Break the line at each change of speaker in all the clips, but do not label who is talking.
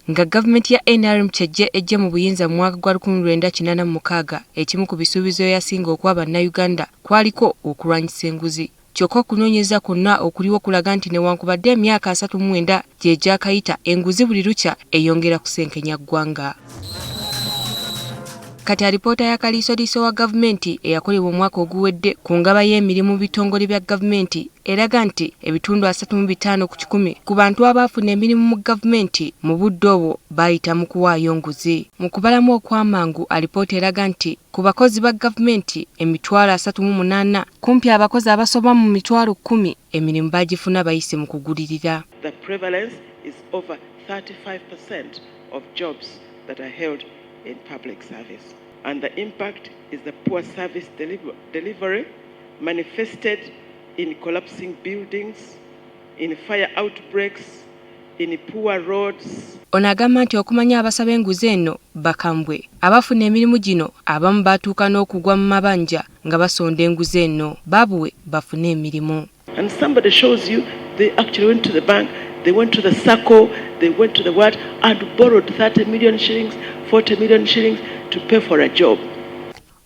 nga gavumenti ya NRM ejje mu buyinza mu mwaka gwa 1986 ekimu ku bisuubizo yasinga okuwa bannayuganda kwaliko okulwanyisa enguzi. Kyokka okunoonyereza kwonna okuliwo kulaga nti newankubadde emyaka 39 gye gyakayita enguzi buli lukya eyongera kusenkenya ggwanga. Kati alipoota ya Kalisoliiso wa gavumenti eyakolebwa omwaka oguwedde ku ngaba y'emirimu bitongole bya gavumenti eraga nti ebitundu 35 ku 100 ku bantu abaafuna emirimu mu gavumenti mu budde obwo bayita mu kuwaayo nguzi. Mu kubalamu okwamangu alipoota eraga nti ku bakozi ba gavumenti emitwalo 38 kumpi abakozi abasoba mu mitwalo 10 emirimu bagifuna bayise mu kugulirira.
The prevalence is over 35% of jobs that are held in public service. And the impact is the poor service delivery manifested in collapsing buildings, in fire outbreaks, in poor roads.
Ono agamba nti okumanya abasaba enguzi eno bakambwe abafuna emirimu gino abamu batuuka n'okugwa mu mabanja nga basonda enguzi eno babuwe bafune emirimu.
And somebody shows you they actually went to the bank, they went to the SACCO, they went to the what, and borrowed 30 million shillings, 40 million shillings to pay for a job.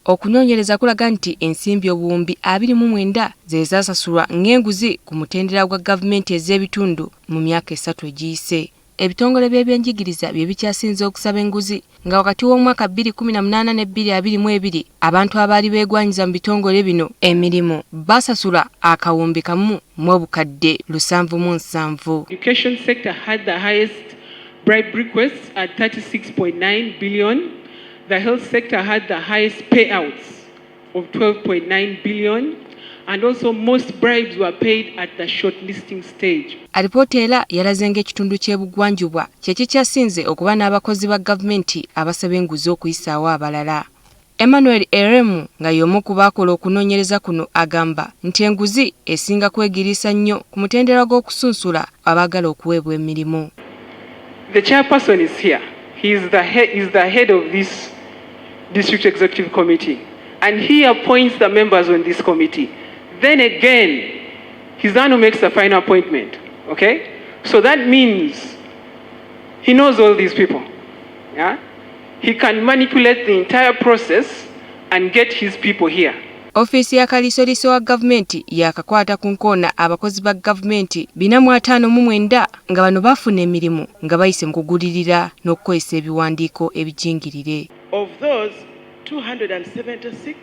Okunoonyereza kulaga nti ensimbi obuwumbi 29 ze zaasasulwa ng'enguzi ku mutendera gwa gavumenti ez'ebitundu mu myaka 3 egiyise. Ebitongole by'ebyenjigiriza bye bikyasinze okusaba enguzi nga wakati w'omwaka 2018 ne 2022 abantu abaali beegwanyiza mu bitongole bino emirimu basasula akawumbi kamu mu obukadde 707.
Education sector had the highest bribe requests at 36.9 billion. The health sector had the highest payouts of 12.9 billion. And also most bribes were paid at the shortlisting stage.
Alipoota era yalaze ng'ekitundu ky'ebugwanjuba kye kikyasinze okuba n'abakozi ba gavumenti abasaba enguzi okuyisaawo abalala. Emmanuel Eremu nga y'omu ku baakola okunoonyereza kuno agamba nti enguzi esinga kwegiriisa nnyo ku mutendera gw'okusunsula abaagala okuweebwa emirimu.
The chairperson is here. He is the head of this district executive committee. And he appoints the members on this committee. Then again, he's the one who makes the final appointment. Okay? So that means he knows all these people. Yeah? He can manipulate the entire process and get his people here.
Office ya Kalisoliiso wa gavumenti yakakwata ku nkoona abakozi ba gavumenti 459 nga bano bafuna emirimu nga bayise mu kugulirira n'okukozesa ebiwandiiko ebijingirire.
Of those, 276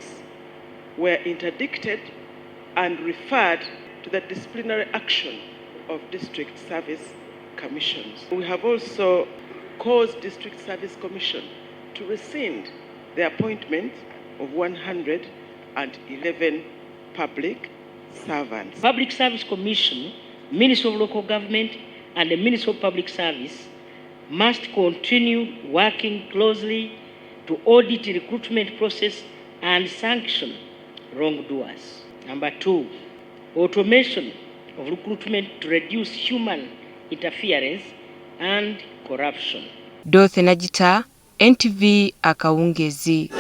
were interdicted and referred to the disciplinary action of district service commissions. We have also caused district service commission to rescind the appointment of 111 public servants.
Public Service Commission, Ministry of Local Government and the Ministry of Public Service must continue working closely to audit the recruitment process and sanction wrongdoers. Number 2, automation of recruitment to reduce human interference and corruption.
Dothe Najita, NTV Akawungeezi.